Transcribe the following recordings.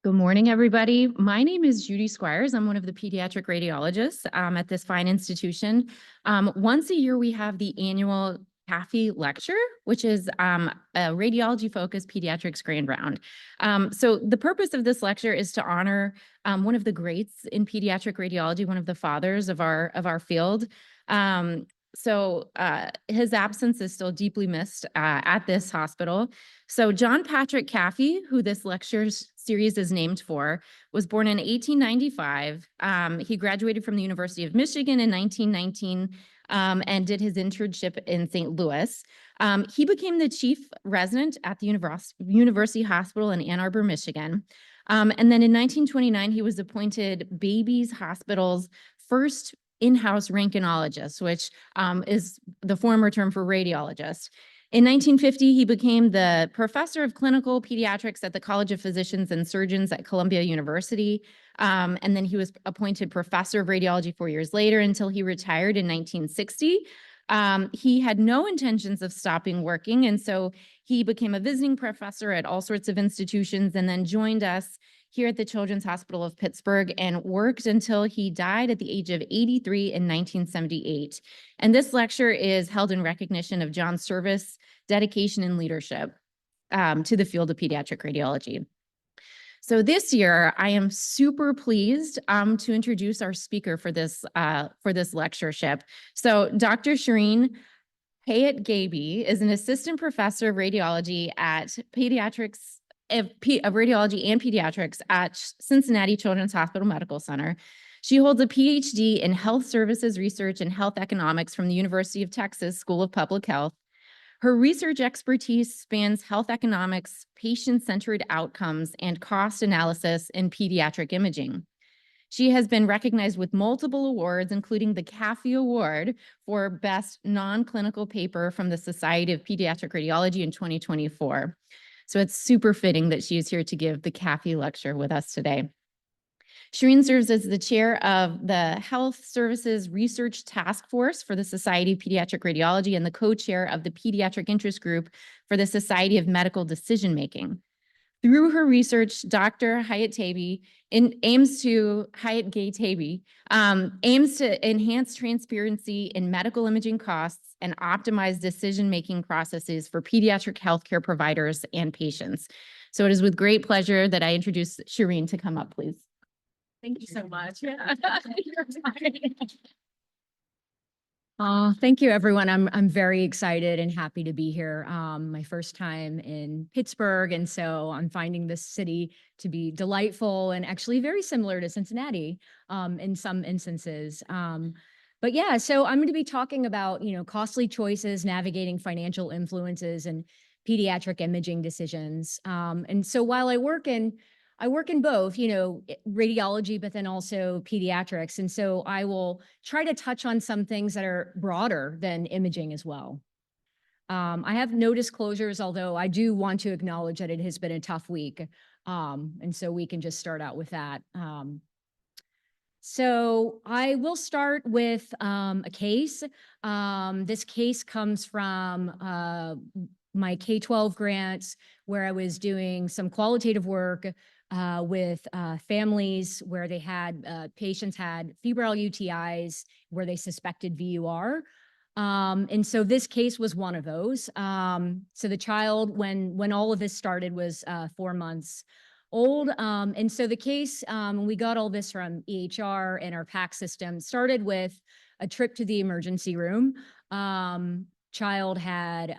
Good morning, everybody. My name is Judy Squires. I'm one of the pediatric radiologists at this fine institution. Once a year, we have the annual CAFI lecture, which is a radiology-focused pediatrics grand round. So the purpose of this lecture is to honor one of the greats in pediatric radiology, one of the fathers of our field. His absence is still deeply missed at this hospital. So John Patrick Caffey, who this lecture series is named for, was born in 1895. He graduated from the University of Michigan in 1919 and did his internship in St. Louis. He became the chief resident at the University Hospital in Ann Arbor, Michigan. And then in 1929, he was appointed Babies Hospital's first in-house röntgenologist, which is the former term for radiologist. In 1950, he became the professor of clinical pediatrics at the College of Physicians and Surgeons at Columbia University. And then he was appointed professor of radiology 4 years later until he retired in 1960. He had no intentions of stopping working, and so he became a visiting professor at all sorts of institutions and then joined us here at the Children's Hospital of Pittsburgh and worked until he died at the age of 83 in 1978. And this lecture is held in recognition of John's service, dedication, and leadership to the field of pediatric radiology. So this year, I am super pleased to introduce our speaker for this lectureship. So Dr. Shireen Hayatghaibi is an assistant professor of radiology at radiology and pediatrics at Cincinnati Children's Hospital Medical Center. She holds a PhD in health services research and health economics from the University of Texas School of Public Health. Her research expertise spans health economics, patient-centered outcomes, and cost analysis in pediatric imaging. She has been recognized with multiple awards, including the CAFI Award for Best Non-Clinical Paper from the Society of Pediatric Radiology in 2024. So it's super fitting that she is here to give the CAFI lecture with us today. Shireen serves as the chair of the Health Services Research Task Force for the Society of Pediatric Radiology and the co-chair of the Pediatric Interest Group for the Society of Medical Decision Making. Through her research, Dr. Hayatghaibi aims to enhance transparency in medical imaging costs and optimize decision-making processes for pediatric healthcare providers and patients. So it is with great pleasure that I introduce Shireen to come up, please. Thank you so much. Thank you, everyone. I'm very excited and happy to be here. My first time in Pittsburgh, and so I'm finding this city to be delightful and actually very similar to Cincinnati in some instances. But yeah, so I'm going to be talking about, costly choices, navigating financial influences, and pediatric imaging decisions. And so while I work in both, radiology, but then also pediatrics. And so I will try to touch on some things that are broader than imaging as well. I have no disclosures, although I do want to acknowledge that it has been a tough week. And so we can just start out with that. So I will start with a case. This case comes from my K-12 grants, where I was doing some qualitative work with families where they had patients had febrile UTIs where they suspected VUR. And so this case was one of those. So the child, when all of this started, was 4 months old. And so the case, we got all this from EHR and our PAC system, started with a trip to the emergency room. Child had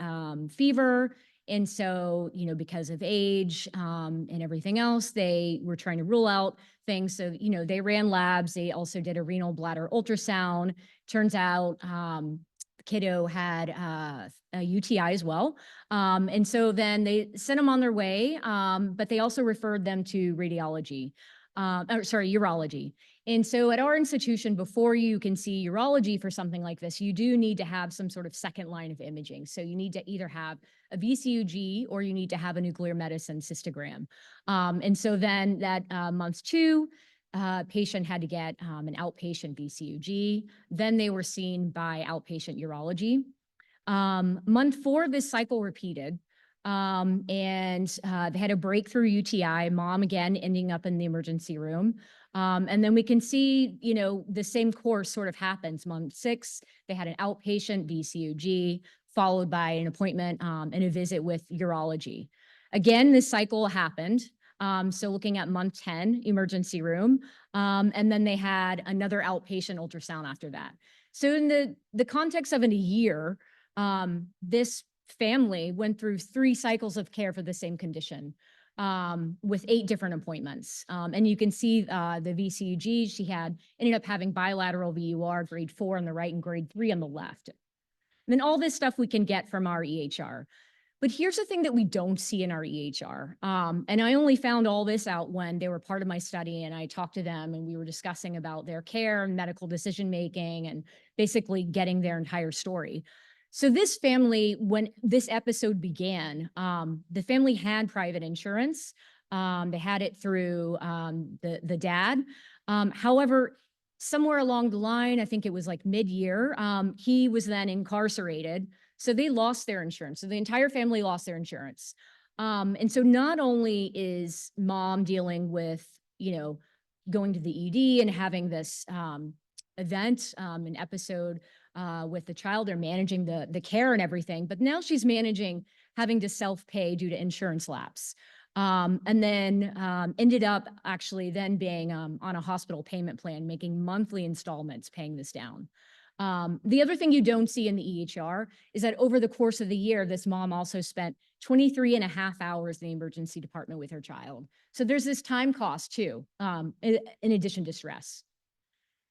fever. And so, because of age and everything else, they were trying to rule out things. So, they ran labs. They also did a renal bladder ultrasound. Turns out the kiddo had a UTI as well. And so then they sent them on their way, but they also referred them to urology. And so at our institution, before you can see urology for something like this, you do need to have some sort of second line of imaging. So you need to either have a VCUG or you need to have a nuclear medicine cystogram. And so then that month 2, patient had to get an outpatient VCUG. Then they were seen by outpatient urology. Month 4, this cycle repeated. They had a breakthrough UTI, mom again ending up in the emergency room. And then we can see, the same course sort of happens. Month 6, they had an outpatient VCUG, followed by an appointment and a visit with urology. Again, this cycle happened. So looking at month 10, emergency room, and then they had another outpatient ultrasound after that. So in the context of in a year, this family went through 3 cycles of care for the same condition, with 8 different appointments. And you can see the VCUG, she ended up having bilateral VUR, grade 4 on the right and grade 3 on the left. And then all this stuff we can get from our EHR. But here's the thing that we don't see in our EHR. And I only found all this out when they were part of my study and I talked to them and we were discussing about their care and medical decision-making and basically getting their entire story. So this family, when this episode began, the family had private insurance. They had it through the dad. However, somewhere along the line, I think it was like mid-year, he was then incarcerated. So they lost their insurance. So the entire family lost their insurance. And so not only is mom dealing with, going to the ED and having this event, an episode with the child, they're managing the care and everything, but now she's managing having to self-pay due to insurance lapse. And then ended up actually then being on a hospital payment plan, making monthly installments, paying this down. The other thing you don't see in the EHR is that over the course of the year, this mom also spent 23 and a half hours in the emergency department with her child. So there's this time cost too, in addition to stress.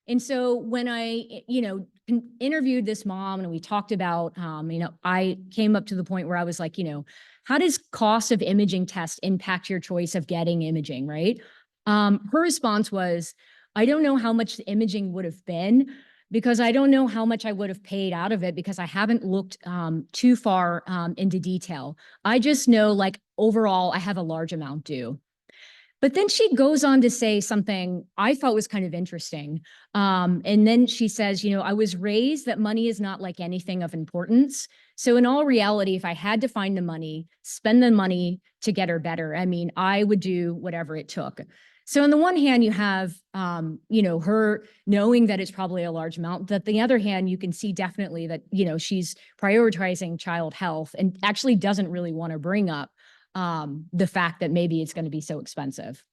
And so when I, interviewed this mom and we talked about, I came up to the point where I was like, how does cost of imaging tests impact your choice of getting imaging, right? Her response was, I don't know how much the imaging would have been because I don't know how much I would have paid out of it because I haven't looked too far into detail. I just know like overall, I have a large amount due. But then she goes on to say something I thought was kind of interesting. And then she says, I was raised that money is not like anything of importance. So in all reality, if I had to find the money, spend the money to get her better, I would do whatever it took. So on the one hand, you have, her knowing that it's probably a large amount. But the other hand, you can see definitely that, she's prioritizing child health and actually doesn't really want to bring up the fact that maybe it's going to be so expensive.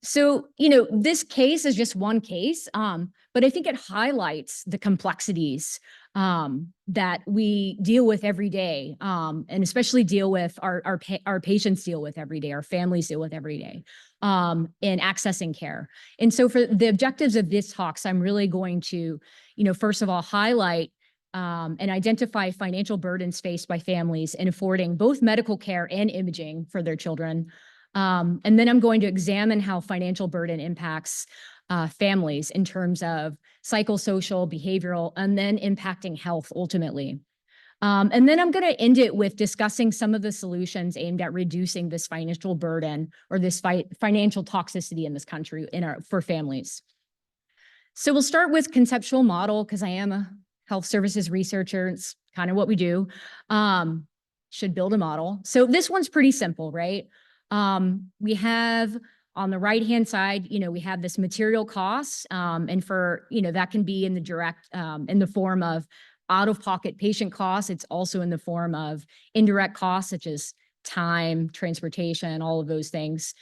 So, this case is just one case, but I think it highlights the complexities that we deal with every day, and especially deal with our patients deal with every day, our families deal with every day, in accessing care. And so for the objectives of this talks, I'm really going to, first of all, highlight and identify financial burdens faced by families in affording both medical care and imaging for their children. And then I'm going to examine how financial burden impacts families in terms of psychosocial, behavioral, and then impacting health ultimately. And then I'm going to end it with discussing some of the solutions aimed at reducing this financial burden or this financial toxicity in this country for families. So we'll start with conceptual model because I am a health services researcher. It's kind of what we do. Should build a model. So this one's pretty simple, right? We have on the right-hand side, we have this material costs, and for, that can be in the direct, in the form of out-of-pocket patient costs. It's also in the form of indirect costs, such as time, transportation, all of those things.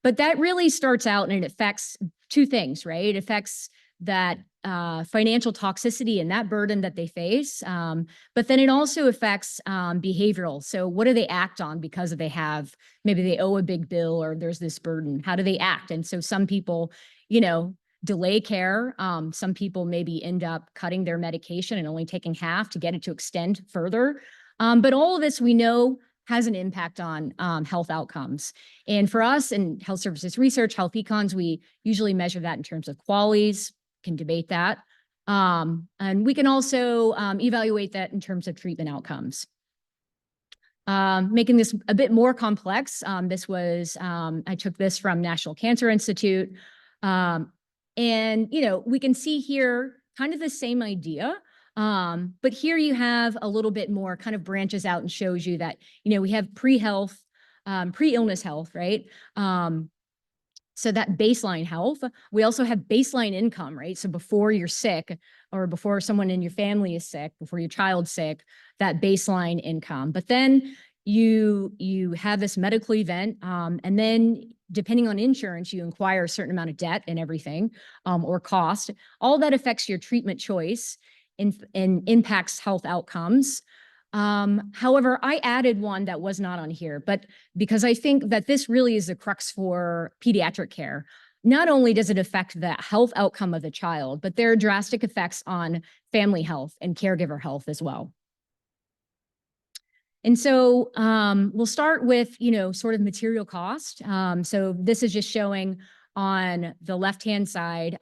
But that really starts out and it affects 2 things, right? It affects that financial toxicity and that burden that they face. But then it also affects behavioral. So what do they act on because maybe they owe a big bill or there's this burden? How do they act? And so some people, delay care. Some people maybe end up cutting their medication and only taking half to get it to extend further. But all of this we know has an impact on health outcomes. And for us in health services research, health econs, we usually measure that in terms of QALYs. Can debate that. And we can also evaluate that in terms of treatment outcomes. Making this a bit more complex, I took this from National Cancer Institute. And, we can see here kind of the same idea, But here you have a little bit more, kind of branches out and shows you that, we have pre-health, pre-illness health, right? So that baseline health. We also have baseline income, right? So before you're sick, or before someone in your family is sick, before your child's sick, that baseline income. But then you have this medical event, and then depending on insurance, you acquire a certain amount of debt and everything, or cost. All that affects your treatment choice and impacts health outcomes. However, I added one that was not on here, but because I think that this really is the crux for pediatric care. Not only does it affect the health outcome of the child, but there are drastic effects on family health and caregiver health as well. And so we'll start with, sort of material cost. So this is just showing on the left-hand side,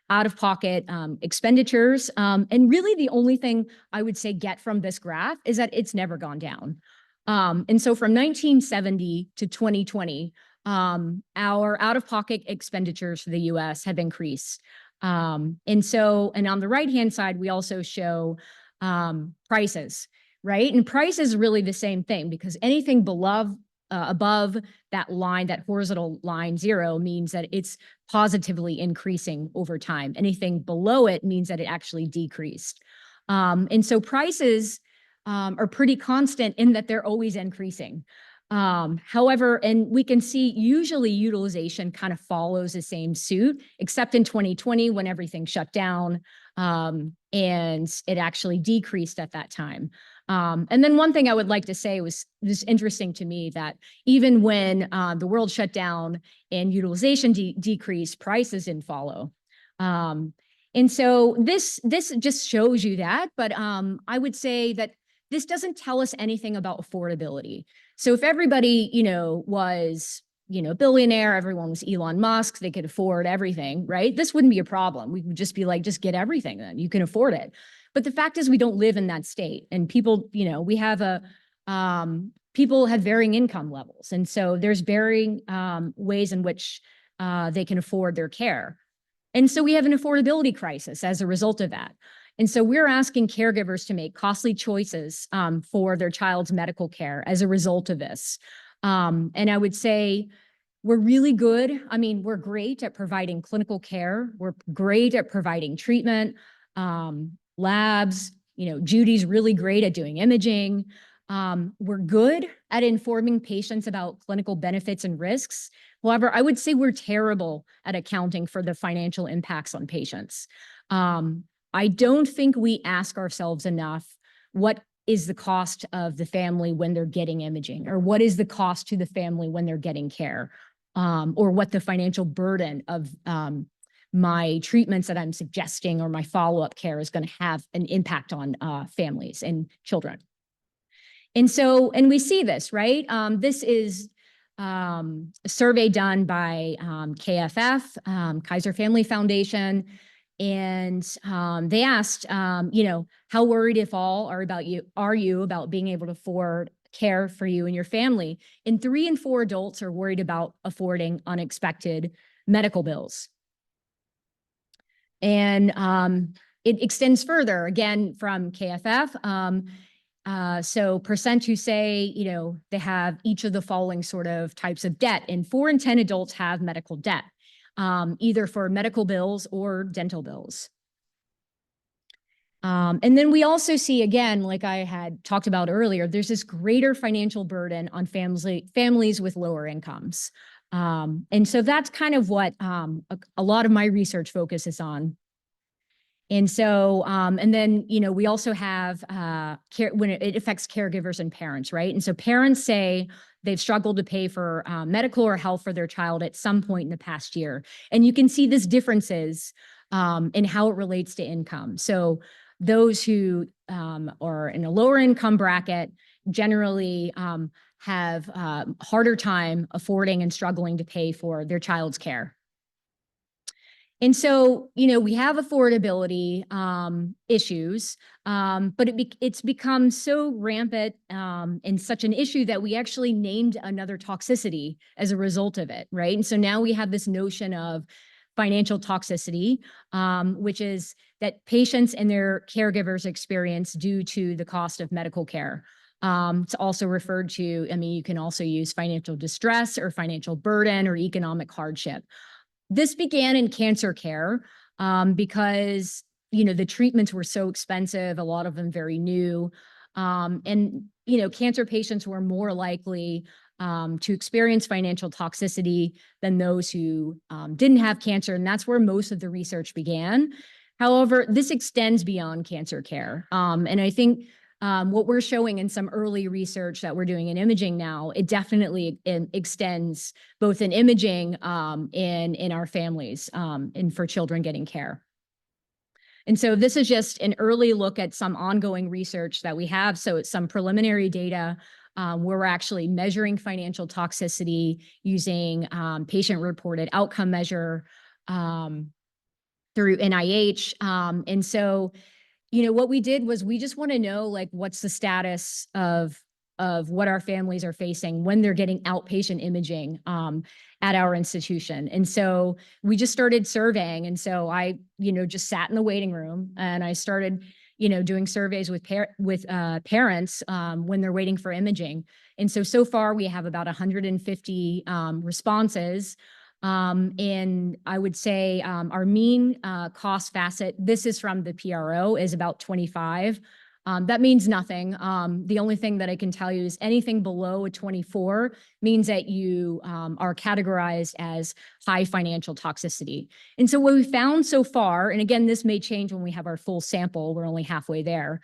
out-of-pocket expenditures. And really the only thing I would say get from this graph is that it's never gone down. And so from 1970 to 2020, our out-of-pocket expenditures for the US have increased. And on the right-hand side, we also show prices, right? And price is really the same thing, because anything above that line, that horizontal line 0, means that it's positively increasing over time. Anything below it means that it actually decreased. And so prices are pretty constant in that they're always increasing. However, and we can see usually utilization kind of follows the same suit, except in 2020 when everything shut down, and it actually decreased at that time. And then one thing I would like to say was interesting to me, that even when the world shut down and utilization decreased, prices didn't follow. And so this just shows you that, but I would say that this doesn't tell us anything about affordability. So if everybody, was, billionaire, everyone was Elon Musk, they could afford everything, right? This wouldn't be a problem. We would just be like, just get everything then, you can afford it. But the fact is we don't live in that state, and people, we have people have varying income levels. And so there's varying ways in which they can afford their care. And so we have an affordability crisis as a result of that. And so we're asking caregivers to make costly choices for their child's medical care as a result of this. And I would say we're really good. I mean, we're great at providing clinical care. We're great at providing treatment, labs. Judy's really great at doing imaging. We're good at informing patients about clinical benefits and risks. However, I would say we're terrible at accounting for the financial impacts on patients. I don't think we ask ourselves enough, what is the cost of the family when they're getting imaging, or what is the cost to the family when they're getting care, or what the financial burden of my treatments that I'm suggesting or my follow-up care is going to have an impact on families and children. And we see this, right? This is a survey done by KFF, Kaiser Family Foundation. And they asked, how worried, if all, are you about being able to afford care for you and your family? And 3 in 4 adults are worried about affording unexpected medical bills. And it extends further, again, from KFF. So percent who say, they have each of the following sort of types of debt, and 4 in 10 adults have medical debt, either for medical bills or dental bills. And then we also see, again, like I had talked about earlier, there's this greater financial burden on families with lower incomes. And so that's kind of what a lot of my research focuses on. And so, and then, we also have care when it affects caregivers and parents, right? And so parents say they've struggled to pay for medical or health for their child at some point in the past year. And you can see this differences in how it relates to income. So those who are in a lower income bracket generally have harder time affording and struggling to pay for their child's care. And so, we have affordability issues, but it's become so rampant and such an issue that we actually named another toxicity as a result of it, right? And so now we have this notion of financial toxicity, which is that patients and their caregivers experience due to the cost of medical care. It's also referred to, I mean, you can also use financial distress or financial burden or economic hardship. This began in cancer care because, the treatments were so expensive, a lot of them very new. And, cancer patients were more likely to experience financial toxicity than those who didn't have cancer. And that's where most of the research began. However, this extends beyond cancer care. And I think what we're showing in some early research that we're doing in imaging now, it definitely extends both in imaging in our families and for children getting care. And so this is just an early look at some ongoing research that we have. So it's some preliminary data where we're actually measuring financial toxicity using patient-reported outcome measure through NIH. And so, what we did was we just want to know, like, what's the status of what our families are facing when they're getting outpatient imaging at our institution. And so we just started surveying. And so I, just sat in the waiting room and I started, doing surveys with parents when they're waiting for imaging. And so far we have about 150 responses. And I would say our mean cost facet, this is from the PRO, is about 25. That means nothing. The only thing that I can tell you is anything below a 24 means that you are categorized as high financial toxicity. And so what we found so far, and again, this may change when we have our full sample, we're only halfway there,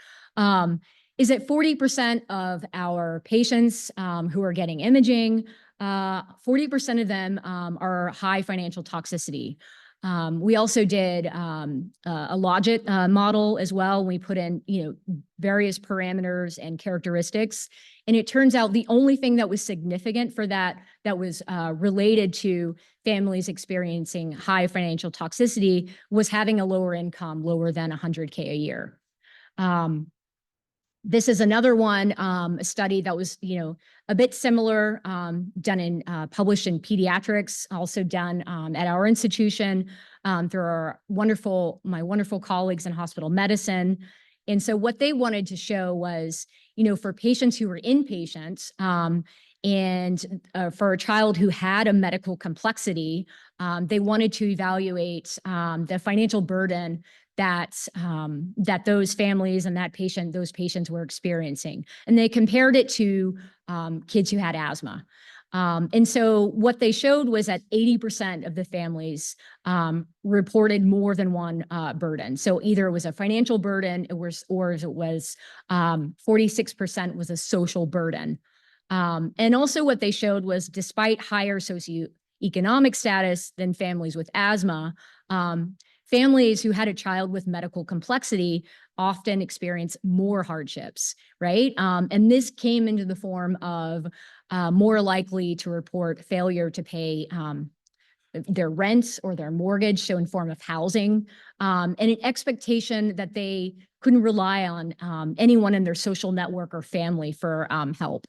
is that 40% of our patients who are getting imaging, 40% of them are high financial toxicity. We also did a logit model as well. We put in, various parameters and characteristics. And it turns out the only thing that was significant for that was related to families experiencing high financial toxicity was having a lower income, lower than 100K a year. This is another one, a study that was, a bit similar, done in, published in Pediatrics, also done at our institution through my wonderful colleagues in hospital medicine. And so what they wanted to show was, for patients who were inpatient and for a child who had a medical complexity, they wanted to evaluate the financial burden that those families and those patients were experiencing. And they compared it to kids who had asthma. And so what they showed was that 80% of the families reported more than one burden. So either it was a financial burden, or it was 46% was a social burden. And also what they showed was despite higher socioeconomic status than families with asthma, families who had a child with medical complexity often experience more hardships, right? And this came into the form of more likely to report failure to pay their rent or their mortgage, so in form of housing, and an expectation that they couldn't rely on anyone in their social network or family for help.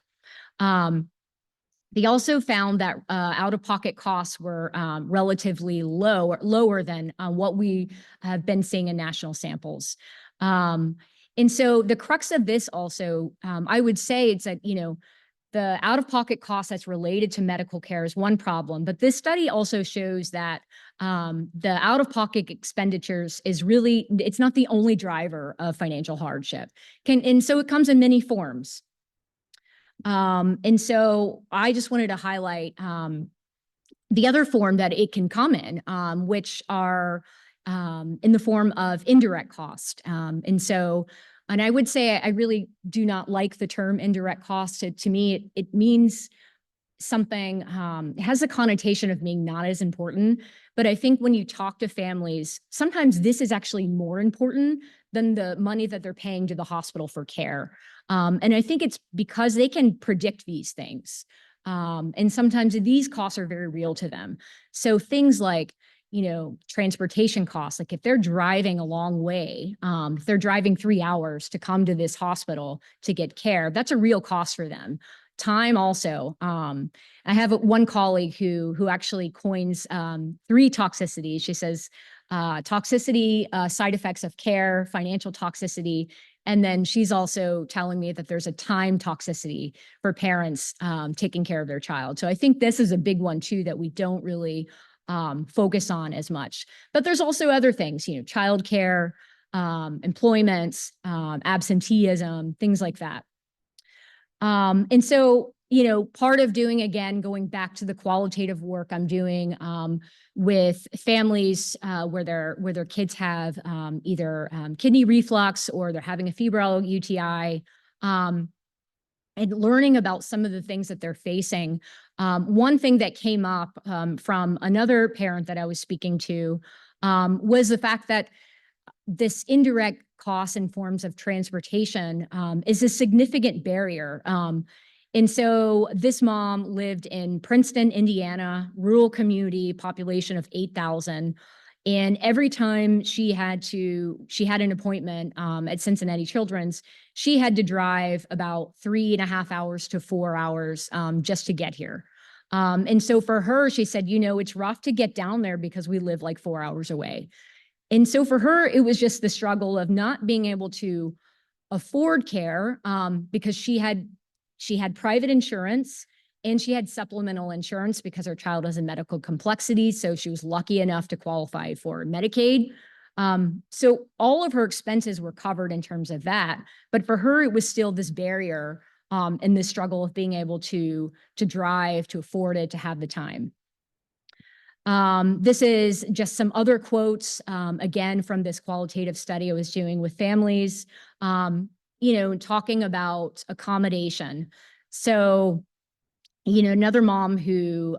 They also found that out-of-pocket costs were relatively lower than what we have been seeing in national samples. And so the crux of this also, I would say it's that, the out-of-pocket cost that's related to medical care is one problem, but this study also shows that the out-of-pocket expenditures it's not the only driver of financial hardship. And so it comes in many forms. And so I just wanted to highlight the other form that it can come in, which are in the form of indirect cost. And I would say I really do not like the term indirect cost. To me, it means something, it has a connotation of being not as important. But I think when you talk to families, sometimes this is actually more important than the money that they're paying to the hospital for care. And I think it's because they can predict these things. And sometimes these costs are very real to them. So things like, transportation costs, like if they're driving a long way, if they're driving 3 hours to come to this hospital to get care, that's a real cost for them. time also. I have one colleague who actually coins 3 toxicities. She says toxicity, side effects of care, financial toxicity, and then she's also telling me that there's a time toxicity for parents taking care of their child. So I think this is a big one too that we don't really focus on as much. But there's also other things, you know, childcare, employment, absenteeism, things like that. And so, you know, part of doing, again, going back to the qualitative work I'm doing with families where their kids have either kidney reflux or they're having a febrile UTI, and learning about some of the things that they're facing. One thing that came up from another parent that I was speaking to was the fact that this indirect costs and forms of transportation is a significant barrier. And so this mom lived in Princeton, Indiana, rural community, population of 8,000. And every time she had an appointment at Cincinnati Children's, she had to drive about 3.5 hours to 4 hours just to get here. And so for her, she said, you know, it's rough to get down there because we live like 4 hours away. And so for her, it was just the struggle of not being able to afford care because she had private insurance and she had supplemental insurance because her child has a medical complexity. So she was lucky enough to qualify for Medicaid. So all of her expenses were covered in terms of that. But for her, it was still this barrier and this struggle of being able to drive, to afford it, to have the time. This is just some other quotes, again, from this qualitative study I was doing with families, you know, talking about accommodation. So, you know, another mom who,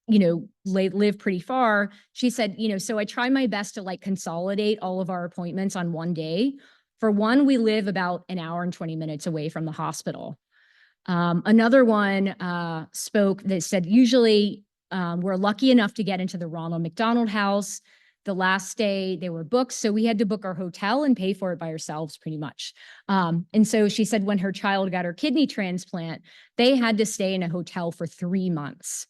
you know, lived pretty far, she said, you know, so I try my best to like consolidate all of our appointments on one day. For one, we live about an hour and 20 minutes away from the hospital. Another one spoke that said, usually, we're lucky enough to get into the Ronald McDonald House. The last day they were booked, so we had to book our hotel and pay for it by ourselves pretty much. And so she said when her child got her kidney transplant, they had to stay in a hotel for 3 months.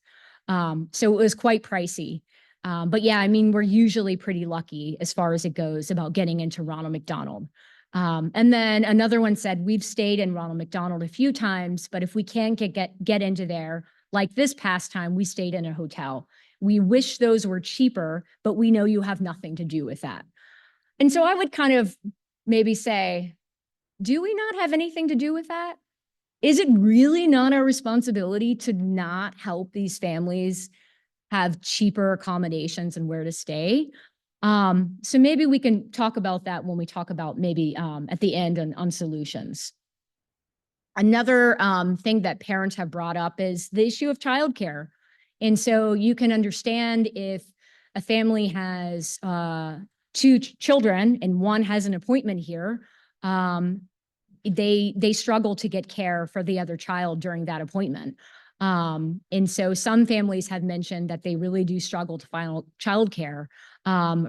So it was quite pricey. But yeah, I mean, we're usually pretty lucky as far as it goes about getting into Ronald McDonald. And then another one said, we've stayed in Ronald McDonald a few times, but if we can't get into there, like this past time, we stayed in a hotel. We wish those were cheaper, but we know you have nothing to do with that. And so I would kind of maybe say, do we not have anything to do with that? Is it really not our responsibility to not help these families have cheaper accommodations and where to stay? So maybe we can talk about that when we talk about maybe at the end on solutions. Another thing that parents have brought up is the issue of childcare. And so you can understand if a family has 2 children and one has an appointment here, they struggle to get care for the other child during that appointment. And so some families have mentioned that they really do struggle to find childcare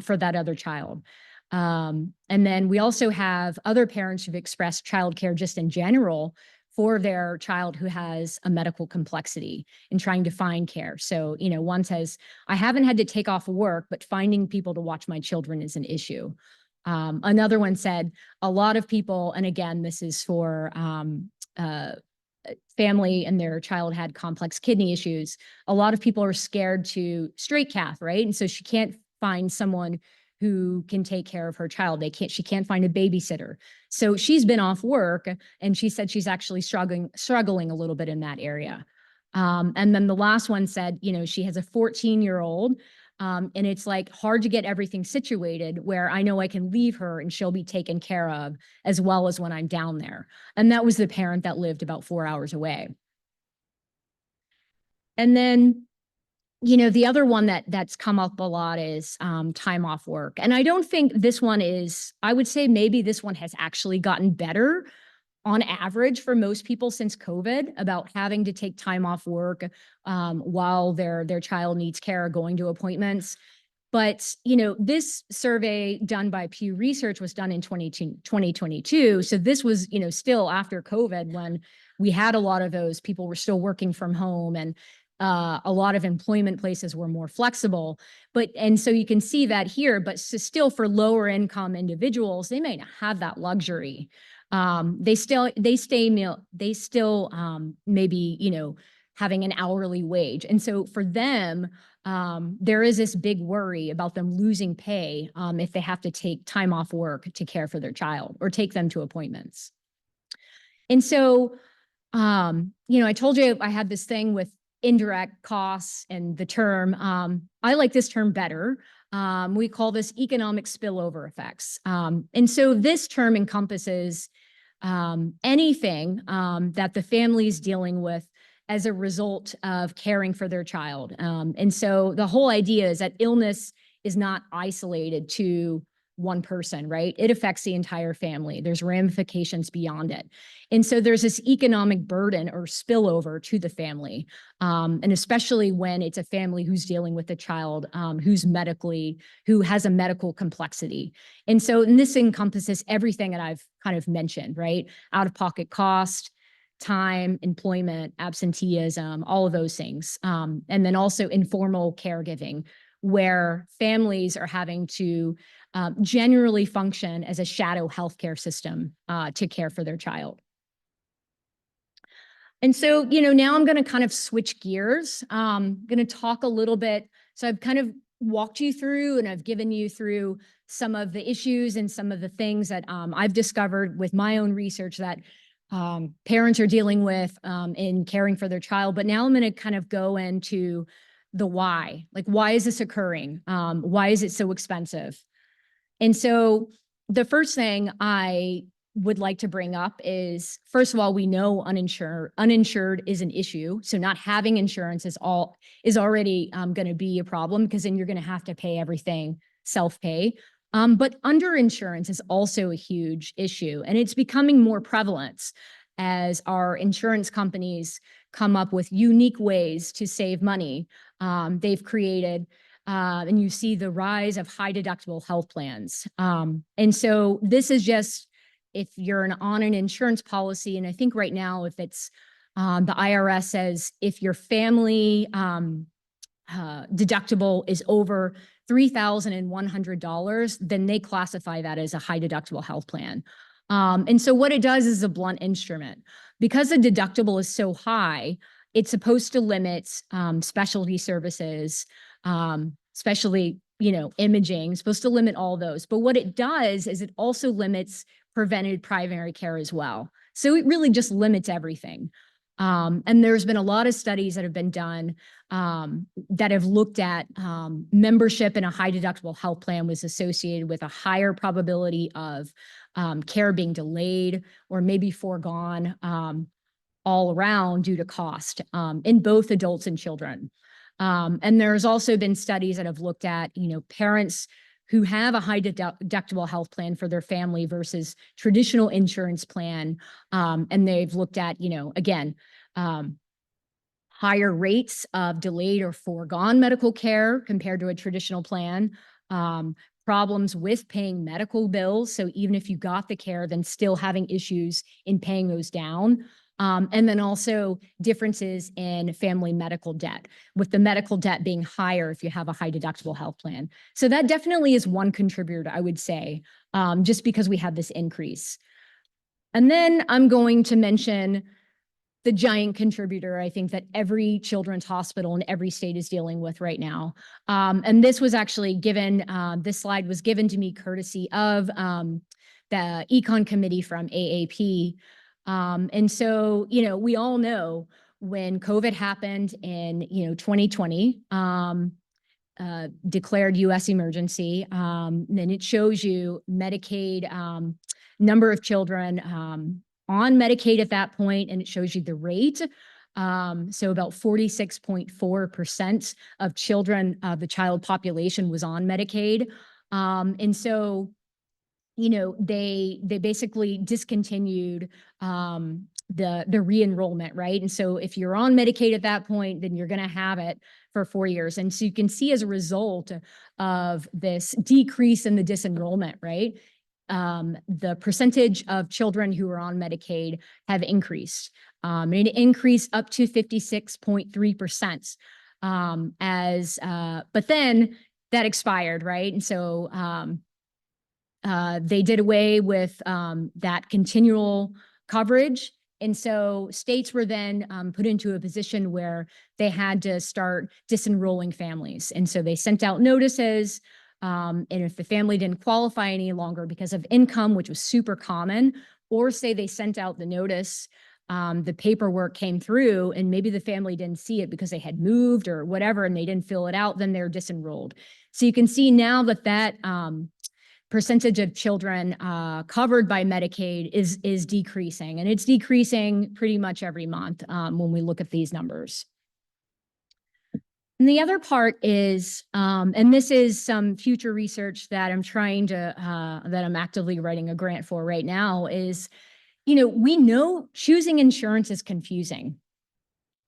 for that other child. And then we also have other parents who've expressed childcare just in general for their child who has a medical complexity and trying to find care. So, you know, one says, I haven't had to take off work, but finding people to watch my children is an issue. Another one said, a lot of people, and again, this is for family and their child had complex kidney issues. A lot of people are scared to straight cath, right? And so she can't find someone who can take care of her child. She can't find a babysitter. So she's been off work and she said she's actually struggling a little bit in that area. And then the last one said, you know, she has a 14-year-old and it's like hard to get everything situated where I know I can leave her and she'll be taken care of as well as when I'm down there. And that was the parent that lived about 4 hours away. And then, you know, the other one that's come up a lot is time off work. And I don't think this one is, I would say maybe this one has actually gotten better on average for most people since COVID about having to take time off work while their child needs care or going to appointments. But, you know, this survey done by Pew Research was done in 2022. So this was, you know, still after COVID, when we had a lot of those people were still working from home, and a lot of employment places were more flexible. And so you can see that here, but still for lower income individuals, they may not have that luxury. They still maybe, you know, having an hourly wage. And so for them, there is this big worry about them losing pay if they have to take time off work to care for their child or take them to appointments. And so, you know, I told you I had this thing with indirect costs and the term. I like this term better. We call this economic spillover effects. And so this term encompasses anything that the family is dealing with as a result of caring for their child. And so the whole idea is that illness is not isolated to one person, right? It affects the entire family. There's ramifications beyond it. And so there's this economic burden or spillover to the family. And especially when it's a family who's dealing with a child who has a medical complexity. And this encompasses everything that I've kind of mentioned, right? Out-of-pocket cost, time, employment, absenteeism, all of those things. And then also informal caregiving, where families are having to generally function as a shadow healthcare system to care for their child. And so, you know, now I'm going to kind of switch gears. I'm going to talk a little bit. So I've kind of walked you through and I've given you through some of the issues and some of the things that I've discovered with my own research that parents are dealing with in caring for their child. But now I'm going to kind of go into the why. Like, why is this occurring? Why is it so expensive? And so the first thing I would like to bring up is, first of all, we know uninsured is an issue. So not having insurance is already going to be a problem, because then you're going to have to pay everything self-pay. But underinsurance is also a huge issue, and it's becoming more prevalent as our insurance companies come up with unique ways to save money. They've created, and you see the rise of high deductible health plans. And so this is just, if you're on an insurance policy, and I think right now, if it's the IRS says if your family deductible is over $3,100, then they classify that as a high deductible health plan. And so what it does is a blunt instrument. Because the deductible is so high, it's supposed to limit specialty services, especially, you know, imaging, it's supposed to limit all those. But what it does is it also limits preventive primary care as well. So it really just limits everything. And there's been a lot of studies that have been done that have looked at membership in a high deductible health plan was associated with a higher probability of care being delayed or maybe foregone all around due to cost in both adults and children. And there's also been studies that have looked at, you know, parents who have a high deductible health plan for their family versus traditional insurance plan. And they've looked at, you know, again, higher rates of delayed or foregone medical care compared to a traditional plan, problems with paying medical bills. So even if you got the care, then still having issues in paying those down. And then also differences in family medical debt, with the medical debt being higher if you have a high deductible health plan. So that definitely is one contributor, I would say, just because we have this increase. And then I'm going to mention the giant contributor, I think, that every children's hospital in every state is dealing with right now. And this was actually given, this slide was given to me courtesy of the Econ Committee from AAP. And so, you know, we all know when COVID happened in, 2020, declared U.S. emergency, then it shows you Medicaid, number of children on Medicaid at that point, and it shows you the rate. So about 46.4% of children, the child population was on Medicaid. And so, you know, they basically discontinued the re-enrollment, right? And so if you're on Medicaid at that point, then you're going to have it for 4 years. And so you can see as a result of this decrease in the disenrollment, right? The percentage of children who are on Medicaid have increased. It increased up to 56.3%. But then that expired, right? And so they did away with that continual coverage. And so states were then put into a position where they had to start disenrolling families. And so they sent out notices. And if the family didn't qualify any longer because of income, which was super common, or say they sent out the notice, the paperwork came through and maybe the family didn't see it because they had moved or whatever, and they didn't fill it out, then they're disenrolled. So you can see now that percentage of children covered by Medicaid is decreasing, and it's decreasing pretty much every month when we look at these numbers. And the other part is, and this is some future research that I'm trying to, that I'm actively writing a grant for right now, is, we know choosing insurance is confusing.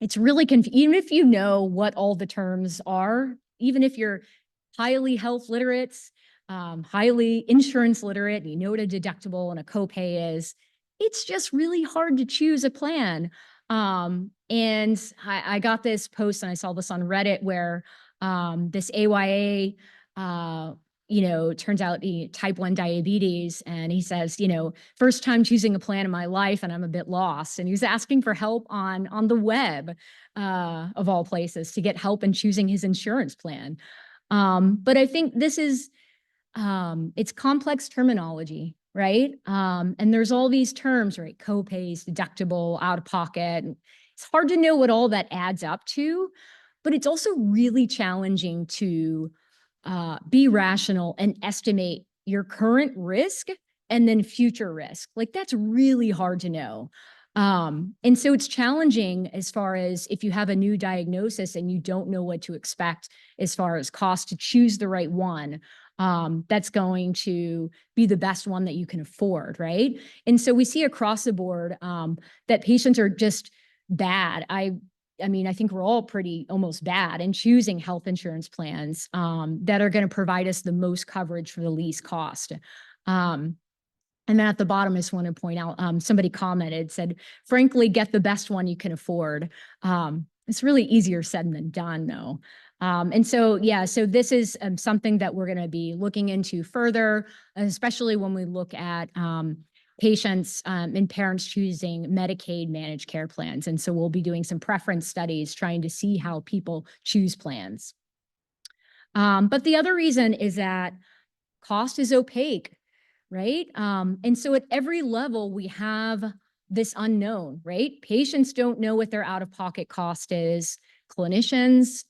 It's really confusing, even if you know what all the terms are, even if you're highly health literate, highly insurance literate, and you know what a deductible and a copay is, it's just really hard to choose a plan. And I got this post and I saw this on Reddit where this AYA, turns out he type 1 diabetes, and he says, first time choosing a plan in my life and I'm a bit lost. And he was asking for help on the web, of all places, to get help in choosing his insurance plan. But I think this is, it's complex terminology, right? And there's all these terms, right? Copays, deductible, out of pocket. It's hard to know what all that adds up to, but it's also really challenging to be rational and estimate your current risk and then future risk. Like, that's really hard to know. And so it's challenging as far as if you have a new diagnosis and you don't know what to expect as far as cost, to choose the right one that's going to be the best one that you can afford, right? And so we see across the board that patients are just bad. I mean, I think we're all pretty almost bad in choosing health insurance plans that are going to provide us the most coverage for the least cost. And then at the bottom, I just want to point out, somebody commented, said, frankly, get the best one you can afford. It's really easier said than done, though. And so, yeah, so this is something that we're going to be looking into further, especially when we look at patients and parents choosing Medicaid managed care plans. And so we'll be doing some preference studies trying to see how people choose plans. But the other reason is that cost is opaque, right? And so at every level, we have this unknown, right? Patients don't know what their out-of-pocket cost is. Clinicians,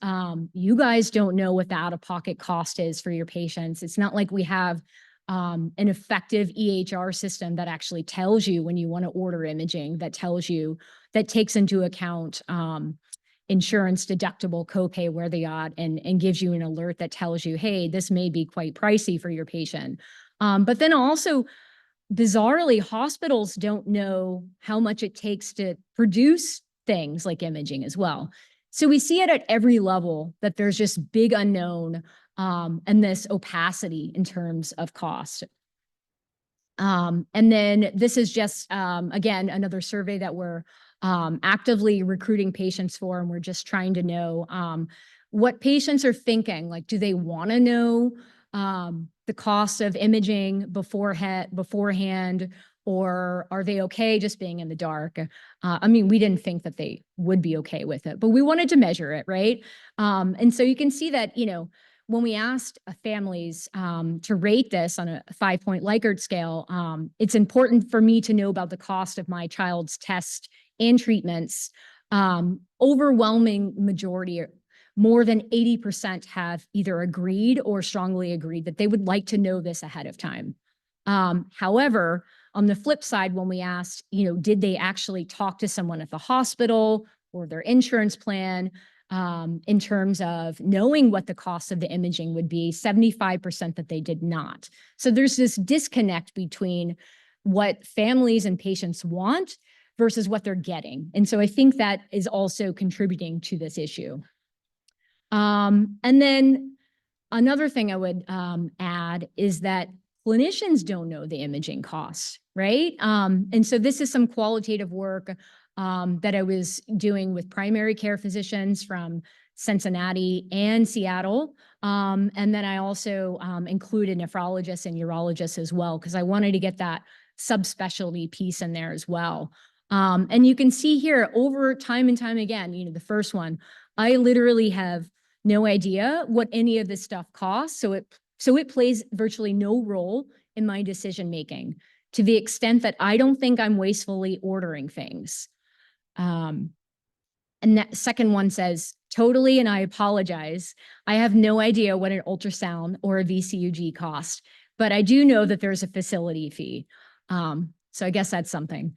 you guys don't know what the out-of-pocket cost is for your patients. It's not like we have an effective EHR system that actually tells you when you want to order imaging, that tells you, that takes into account insurance, deductible, copay, where they are, and gives you an alert that tells you, hey, this may be quite pricey for your patient. But then also, bizarrely, hospitals don't know how much it takes to produce things like imaging as well. So we see it at every level that there's just big unknown and this opacity in terms of cost. And then this is just, again, another survey that we're actively recruiting patients for, and we're just trying to know what patients are thinking. Like, do they want to know the cost of imaging beforehand, or are they okay just being in the dark? I mean, we didn't think that they would be okay with it, but we wanted to measure it, right? And so you can see that, when we asked families to rate this on a 5-point Likert scale, it's important for me to know about the cost of my child's tests and treatments. Overwhelming majority, more than 80%, have either agreed or strongly agreed that they would like to know this ahead of time. However, on the flip side, when we asked, did they actually talk to someone at the hospital or their insurance plan in terms of knowing what the cost of the imaging would be, 75% that they did not. So there's this disconnect between what families and patients want versus what they're getting. And so I think that is also contributing to this issue. And then another thing I would add is that clinicians don't know the imaging costs, right? And so this is some qualitative work that I was doing with primary care physicians from Cincinnati and Seattle. And then I also included nephrologists and urologists as well, because I wanted to get that subspecialty piece in there as well. And you can see here over time and time again, the first one, I literally have no idea what any of this stuff costs. So it plays virtually no role in my decision making, to the extent that I don't think I'm wastefully ordering things. And that second one says, totally, and I apologize, I have no idea what an ultrasound or a VCUG cost, but I do know that there's a facility fee. So I guess that's something.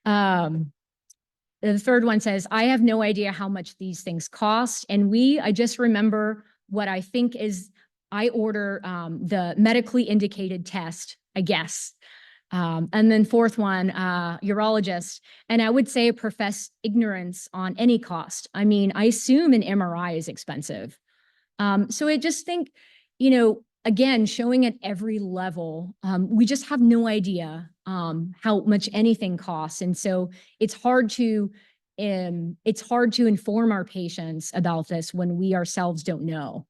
The third one says, I have no idea how much these things cost. And I just remember what I think is, I order the medically indicated test, I guess. And then fourth one, urologist. And I would say profess ignorance on any cost. I mean, I assume an MRI is expensive. So I just think, again, showing at every level, we just have no idea how much anything costs. And so it's hard to inform our patients about this when we ourselves don't know.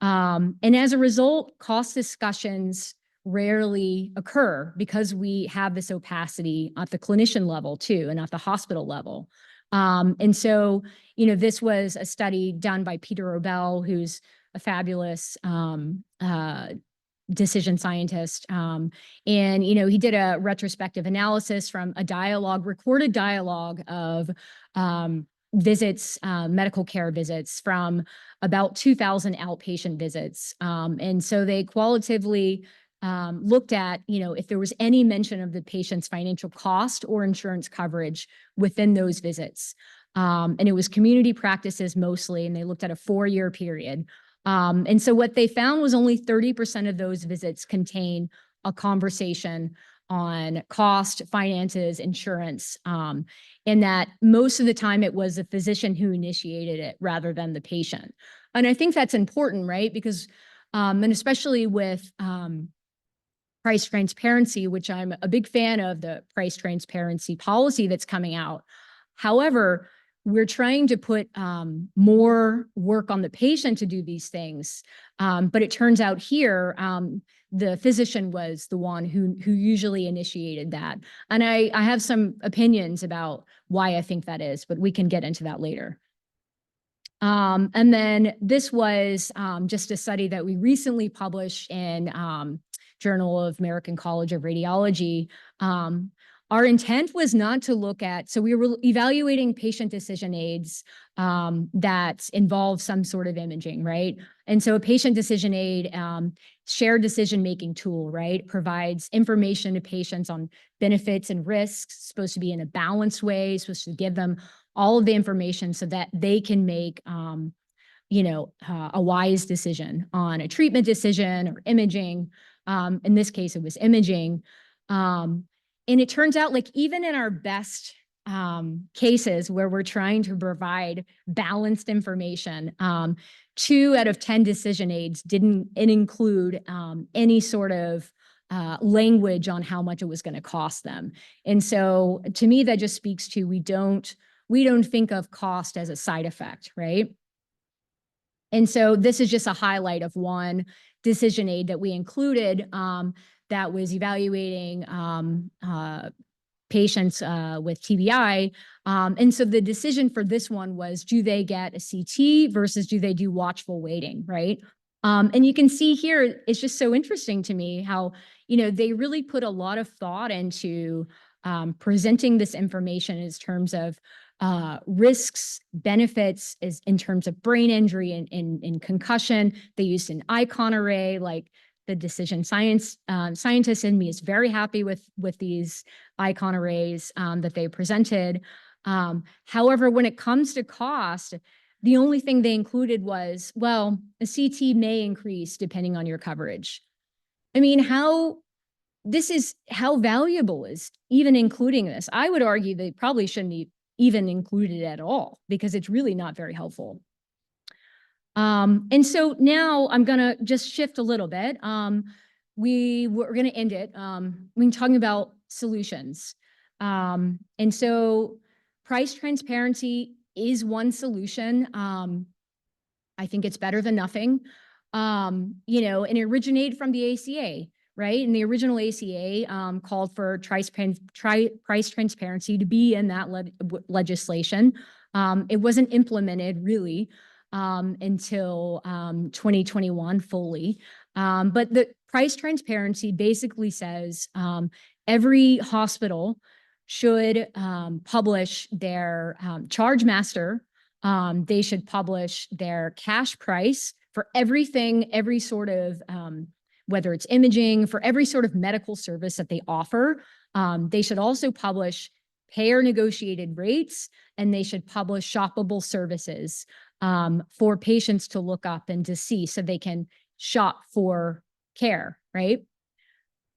And as a result, cost discussions rarely occur because we have this opacity at the clinician level too, and at the hospital level. And so, this was a study done by Peter Robel, who's a fabulous decision scientist. And, he did a retrospective analysis from a recorded dialogue of visits, medical care visits from about 2,000 outpatient visits. And so they qualitatively looked at, if there was any mention of the patient's financial cost or insurance coverage within those visits. And it was community practices mostly, and they looked at a 4-year period. And so what they found was only 30% of those visits contain a conversation on cost, finances, insurance, and that most of the time it was the physician who initiated it rather than the patient. And I think that's important, right? Because, and especially with price transparency, which I'm a big fan of the price transparency policy that's coming out. However, we're trying to put more work on the patient to do these things. But it turns out here, the physician was the one who usually initiated that. And I have some opinions about why I think that is, but we can get into that later. And then this was just a study that we recently published in Journal of American College of Radiology. Our intent was not to look at, so we were evaluating patient decision aids that involve some sort of imaging, right? And so a patient decision aid, shared decision-making tool, right? Provides information to patients on benefits and risks, supposed to be in a balanced way, supposed to give them all of the information so that they can make, a wise decision on a treatment decision or imaging. In this case, it was imaging. And it turns out, like, even in our best cases where we're trying to provide balanced information, 2 out of 10 decision aids didn't include any sort of language on how much it was going to cost them. And so to me, that just speaks to we don't think of cost as a side effect, right? And so this is just a highlight of one decision aid that we included that was evaluating patients with TBI. And so the decision for this one was, do they get a CT versus do they do watchful waiting, right? And you can see here, it's just so interesting to me how, they really put a lot of thought into presenting this information in terms of risks, benefits, is in terms of brain injury and concussion. They used an icon array, like the decision scientist in me is very happy with these icon arrays that they presented. However, when it comes to cost, the only thing they included was, well, a CT may increase depending on your coverage. I mean, how this is how valuable is even including this. I would argue they probably shouldn't even include it at all because it's really not very helpful. And so now I'm going to just shift a little bit. We're going to end it. We're talking about solutions. And so price transparency is one solution. I think it's better than nothing. And it originated from the ACA, right? And the original ACA called for price transparency to be in that legislation. It wasn't implemented really until 2021 fully. But the price transparency basically says every hospital should publish their charge master. They should publish their cash price for everything, every sort of, whether it's imaging, for every sort of medical service that they offer. They should also publish payer negotiated rates, and they should publish shoppable services for patients to look up and to see so they can shop for care, right?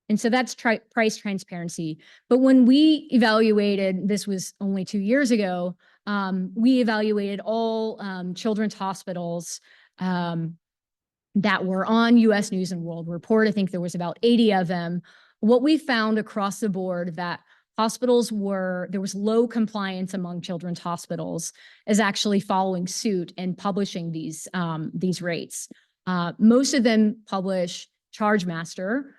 And so that's price transparency. But when we evaluated, this was only 2 years ago, we evaluated all children's hospitals that were on US News and World Report. I think there was about 80 of them. What we found across the board that there was low compliance among children's hospitals is actually following suit and publishing these rates. Most of them publish charge master,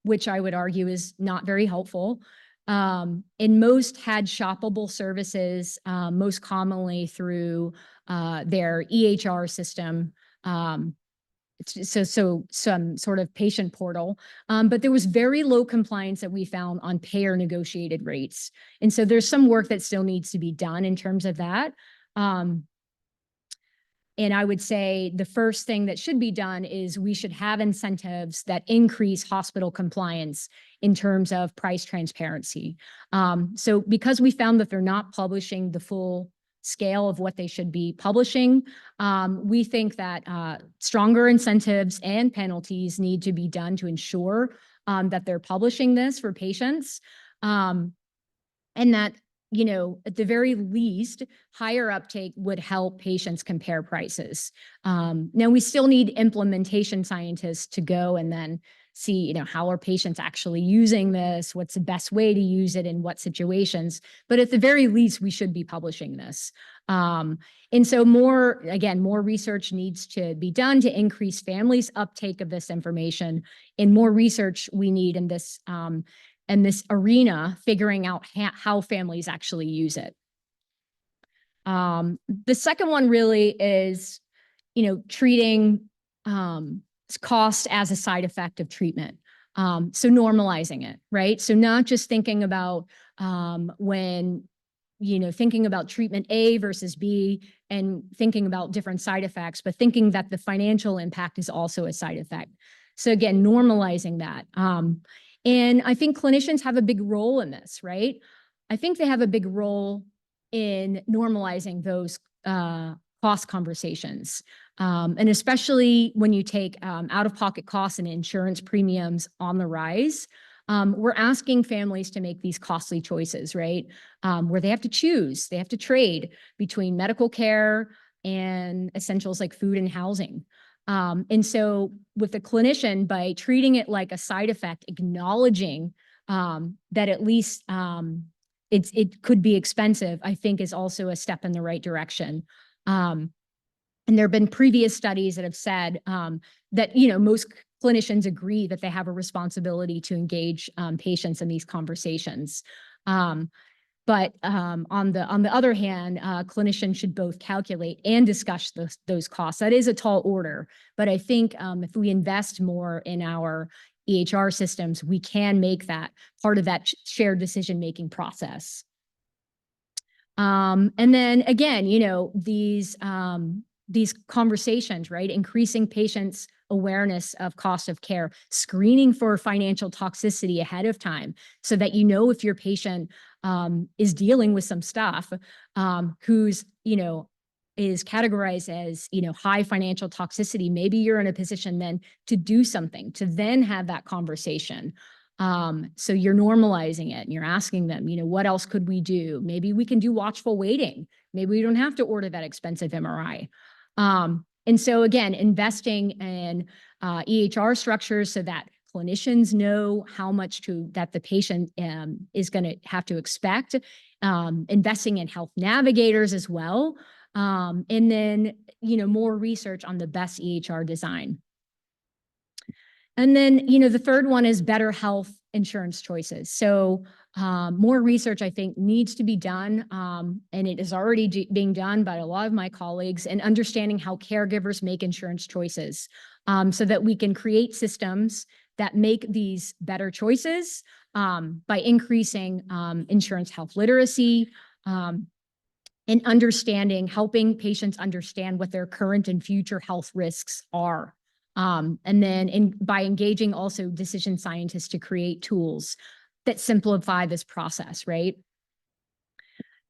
which I would argue is not very helpful. And most had shoppable services, most commonly through their EHR system. So some sort of patient portal, but there was very low compliance that we found on payer negotiated rates. And so there's some work that still needs to be done in terms of that. And I would say the first thing that should be done is we should have incentives that increase hospital compliance in terms of price transparency. So because we found that they're not publishing the full scale of what they should be publishing, we think that stronger incentives and penalties need to be done to ensure that they're publishing this for patients, and that, at the very least, higher uptake would help patients compare prices. Now, we still need implementation scientists to go and then see, how are patients actually using this? What's the best way to use it in what situations? But at the very least, we should be publishing this. And so more research needs to be done to increase families' uptake of this information, and more research we need in this arena, figuring out how families actually use it. The second one really is, treating cost as a side effect of treatment. So normalizing it, right? So not just thinking about thinking about treatment A versus B and thinking about different side effects, but thinking that the financial impact is also a side effect. So again, normalizing that. And I think clinicians have a big role in this, right? I think they have a big role in normalizing those cost conversations. And especially when you take out-of-pocket costs and insurance premiums on the rise, we're asking families to make these costly choices, right? Where they have to choose, they have to trade between medical care and essentials like food and housing. And so with the clinician, by treating it like a side effect, acknowledging that at least it could be expensive, I think is also a step in the right direction. And there have been previous studies that have said that, most clinicians agree that they have a responsibility to engage patients in these conversations. But on the other hand, clinicians should both calculate and discuss those costs. That is a tall order, but I think if we invest more in our EHR systems, we can make that part of that shared decision-making process. And then again, these conversations, right? Increasing patients' awareness of cost of care, screening for financial toxicity ahead of time so that if your patient is dealing with some stuff who's, is categorized as, high financial toxicity, maybe you're in a position then to do something, to then have that conversation. So you're normalizing it and you're asking them, what else could we do? Maybe we can do watchful waiting. Maybe we don't have to order that expensive MRI. And so again, investing in EHR structures so that clinicians know how much that the patient is going to have to expect, investing in health navigators as well, and then, more research on the best EHR design. And then, the third one is better health insurance choices. So more research, I think, needs to be done, and it is already being done by a lot of my colleagues, and understanding how caregivers make insurance choices, so that we can create systems that make these better choices by increasing insurance health literacy, and helping patients understand what their current and future health risks are. And then by engaging also decision scientists to create tools that simplify this process, right?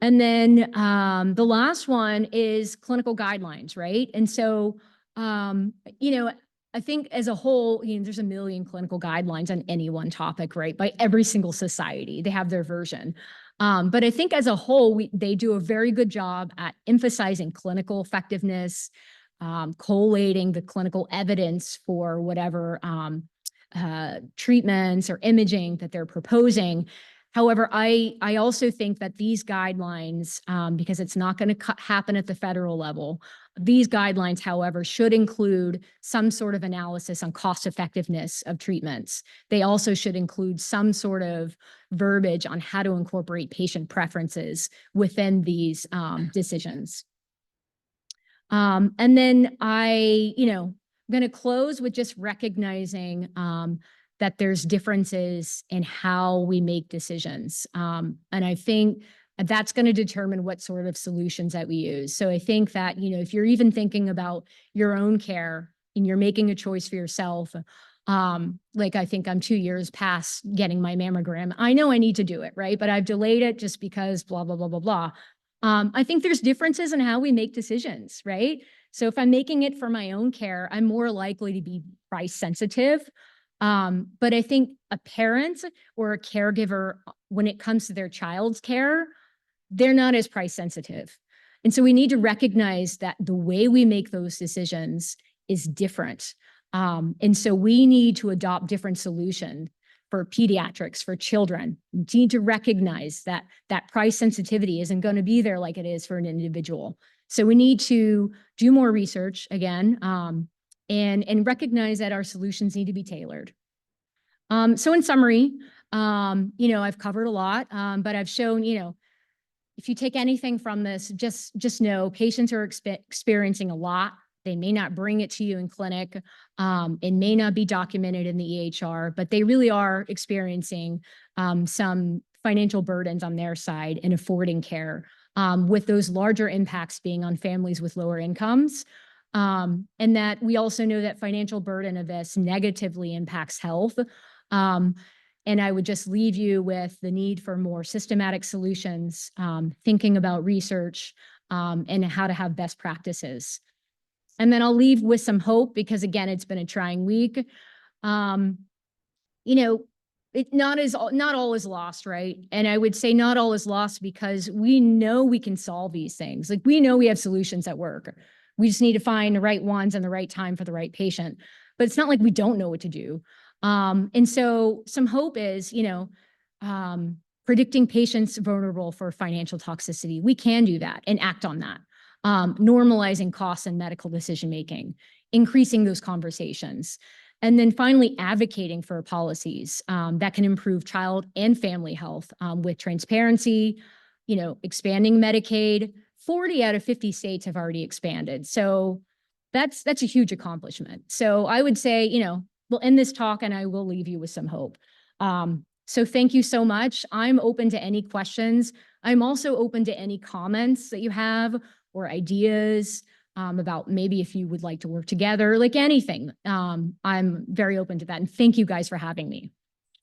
And then the last one is clinical guidelines, right? And so, I think as a whole, there's a million clinical guidelines on any one topic, right? By every single society, they have their version. But I think as a whole, they do a very good job at emphasizing clinical effectiveness, collating the clinical evidence for whatever treatments or imaging that they're proposing. However, I also think that these guidelines, because it's not going to happen at the federal level, these guidelines, however, should include some sort of analysis on cost effectiveness of treatments. They also should include some sort of verbiage on how to incorporate patient preferences within these decisions. And then I'm going to close with just recognizing that there's differences in how we make decisions. And I think that's going to determine what sort of solutions that we use. So I think that, if you're even thinking about your own care and you're making a choice for yourself, like I think I'm 2 years past getting my mammogram. I know I need to do it, right? But I've delayed it just because blah, blah, blah, blah, blah. I think there's differences in how we make decisions, right? So if I'm making it for my own care, I'm more likely to be price sensitive. But I think a parent or a caregiver, when it comes to their child's care, they're not as price sensitive. And so we need to recognize that the way we make those decisions is different. And so we need to adopt different solutions for pediatrics, for children. We need to recognize that price sensitivity isn't going to be there like it is for an individual. So we need to do more research again, and recognize that our solutions need to be tailored. So in summary, I've covered a lot, but I've shown, if you take anything from this, just know patients are experiencing a lot. They may not bring it to you in clinic. It may not be documented in the EHR, but they really are experiencing some financial burdens on their side in affording care, with those larger impacts being on families with lower incomes. And that we also know that financial burden of this negatively impacts health. And I would just leave you with the need for more systematic solutions, thinking about research, and how to have best practices. And then I'll leave with some hope, because again, it's been a trying week. Not all is lost, right? And I would say not all is lost, because we know we can solve these things. Like, we know we have solutions that work. We just need to find the right ones and the right time for the right patient. But it's not like we don't know what to do. And so some hope is, predicting patients vulnerable for financial toxicity. We can do that and act on that. Normalizing costs and medical decision-making, increasing those conversations. And then finally, advocating for policies that can improve child and family health, with transparency, expanding Medicaid. 40 out of 50 states have already expanded. So that's a huge accomplishment. So I would say, we'll end this talk and I will leave you with some hope. So thank you so much. I'm open to any questions. I'm also open to any comments that you have, or ideas about maybe if you would like to work together, like anything. I'm very open to that. And thank you guys for having me.